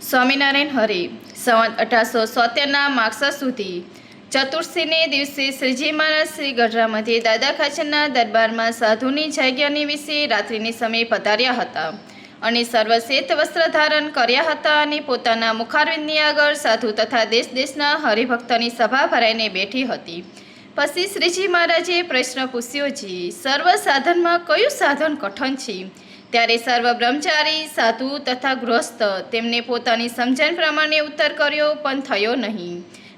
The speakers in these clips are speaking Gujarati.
સ્વામિનારાયણ હરિ સંવત 1877 માગસર સુધી ચતુર્થીને દિવસે શ્રીજી મહારાજ શ્રી ગઢરામાંથી દાદા ખાચરના દરબારમાં સાધુની જાગ્યાની વિશે રાત્રિની સમયે પધાર્યા હતા અને સર્વશ્વેત વસ્ત્ર ધારણ કર્યા હતા અને પોતાના મુખારવિંદની આગળ સાધુ તથા દેશ દેશના હરિભક્તની સભા ભરાઈને બેઠી હતી. પછી શ્રીજી મહારાજે પ્રશ્ન પૂછ્યો છે, સર્વ સાધનમાં કયું સાધન કઠણ છે? ત્યારે સર્વ બ્રહ્મચારી સાધુ તથા ગૃહસ્થ તેમને પોતાની સમજણ પ્રમાણે ઉત્તર કર્યો, પણ થયો નહીં.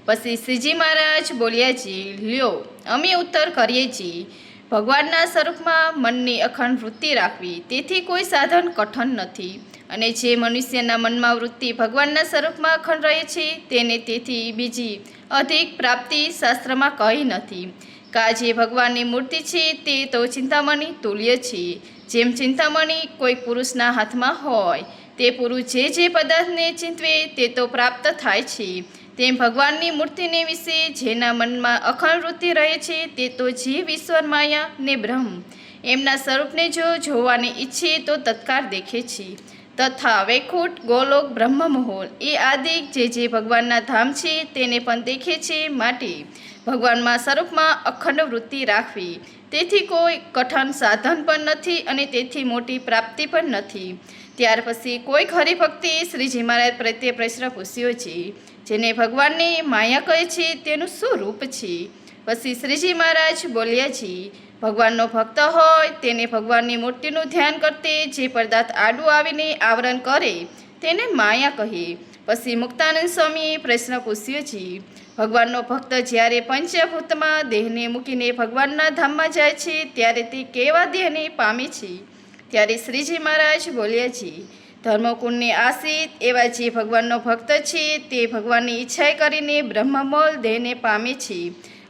પછી શ્રીજી મહારાજ બોલ્યા છે, લ્યો અમે ઉત્તર કરીએ છીએ. ભગવાનના સ્વરૂપમાં મનની અખંડ વૃત્તિ રાખવી, તેથી કોઈ સાધન કઠણ નથી. અને જે મનુષ્યના મનમાં વૃત્તિ ભગવાનના સ્વરૂપમાં અખંડ રહે છે તેને તેથી બીજી અધિક પ્રાપ્તિ શાસ્ત્રમાં કહી નથી. કા જે ભગવાનની મૂર્તિ છે તે તો ચિંતામણી તુલ્ય છે. જેમ ચિંતામણી કોઈ પુરુષના હાથમાં હોય, તે પુરુષ જે પદાર્થને ચિંતવે તે તો પ્રાપ્ત થાય છે, તેમ ભગવાનની મૂર્તિને વિશે જેના મનમાં અખંડ વૃત્તિ રહે છે તે તો જીવ, ઈશ્વર, માયા ને બ્રહ્મ એમના સ્વરૂપને જો જોવાને ઈચ્છે તો તત્કાળ દેખે છે. તથા વૈકુંઠ, ગોલોક, બ્રહ્મમહોલ એ આદિક જે ભગવાનના ધામ છે તેને પણ દેખે છે. માટે ભગવાનમાં સ્વરૂપમાં અખંડ વૃત્તિ રાખવી તેથી કોઈ કઠણ સાધન પણ નથી અને તેથી મોટી પ્રાપ્તિ પણ નથી. ત્યાર પછી કોઈક હરિભક્તિ શ્રીજી મહારાજ પ્રત્યે પ્રશ્ન પૂછ્યો છે, જેને ભગવાનને માયા કહે છે તેનું શું રૂપ છે? પછી શ્રીજી મહારાજ બોલ્યા છે, ભગવાનનો ભક્ત હોય તેને ભગવાનની મૂર્તિનું ધ્યાન કરતે જે પદાર્થ આડું આવીને આવરણ કરે તેને માયા કહે. પછી મુક્તાનંદ સ્વામીએ પ્રશ્ન પૂછ્યો છે, ભગવાનનો ભક્ત જ્યારે પંચભૂતમાં દેહને મૂકીને ભગવાનના ધામમાં જાય છે ત્યારે તે કેવા દેહને પામે છે? ત્યારે શ્રીજી મહારાજ બોલ્યા છે, ધર્મકુળને આશ્રિત એવા જે ભગવાનનો ભક્ત છે તે ભગવાનની ઈચ્છા કરીને બ્રહ્મમોલ દેહને પામે છે.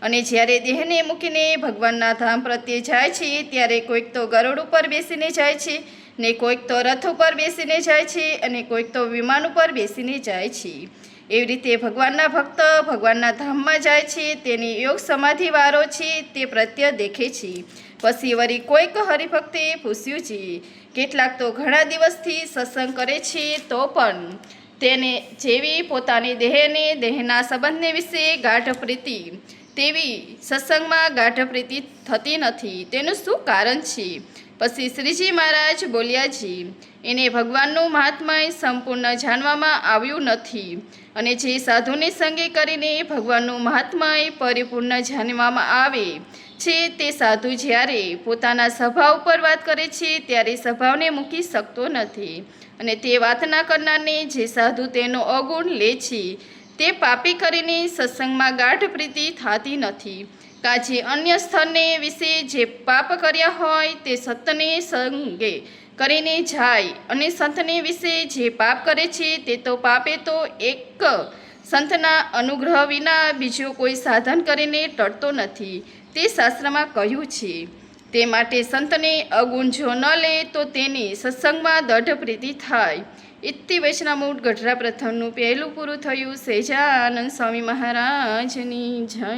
અને જ્યારે દેહને મૂકીને ભગવાનના ધામ પ્રત્યે જાય છે ત્યારે કોઈક તો ગરુડ ઉપર બેસીને જાય છે, ને કોઈક તો રથ ઉપર બેસીને જાય છે, અને કોઈક તો વિમાન ઉપર બેસીને જાય છે. એવી રીતે ભગવાનના ભક્ત ભગવાનના ધામમાં જાય છે તેની યોગ સમાધિવાળો છે તે પ્રત્યે દેખે છે. પછી વળી કોઈક હરિભક્તે પૂછ્યું છે, કેટલાક તો ઘણા દિવસથી સત્સંગ કરે છે તો પણ તેને જેવી પોતાની દેહને દેહના સંબંધને વિશે ગાઢ પ્રીતિ તેવી સત્સંગમાં ગાઢ પ્રીતિ થતી નથી, તેનું શું કારણ છે? પછી શ્રીજી મહારાજ બોલ્યા છે, એને ભગવાનનું મહાત્મય સંપૂર્ણ જાણવામાં આવ્યું નથી. અને જે સાધુની સંગે કરીને ભગવાનનું મહાત્મય પરિપૂર્ણ જાણવામાં આવે છે તે સાધુ જ્યારે પોતાના સ્વભાવ ઉપર વાત કરે છે ત્યારે સ્વભાવને મૂકી શકતો નથી. અને તે વાતના કરનારને જે સાધુ તેનો અવગુણ લે છે તે પાપી કરીને સત્સંગમાં ગાઢ પ્રીતિ થતી નથી. કાજે અન્ય સ્થળને વિશે જે પાપ કર્યા હોય તે સંતને સંગે કરીને જાય, અને સંતને વિશે જે પાપ કરે છે તે તો પાપે તો એક સંતના અનુગ્રહ વિના બીજો કોઈ સાધન કરીને ટળતો નથી, તે શાસ્ત્રમાં કહ્યું છે. તે માટે સંતને અવગુણ જો ન લે તો તેની સત્સંગમાં દઢ પ્રીતિ થાય. ઇતિ વૈષ્ણવમૂઢ ગઢડા પ્રથમનું પહેલું પૂરું થયું. સહેજાનંદ સ્વામી મહારાજની જય.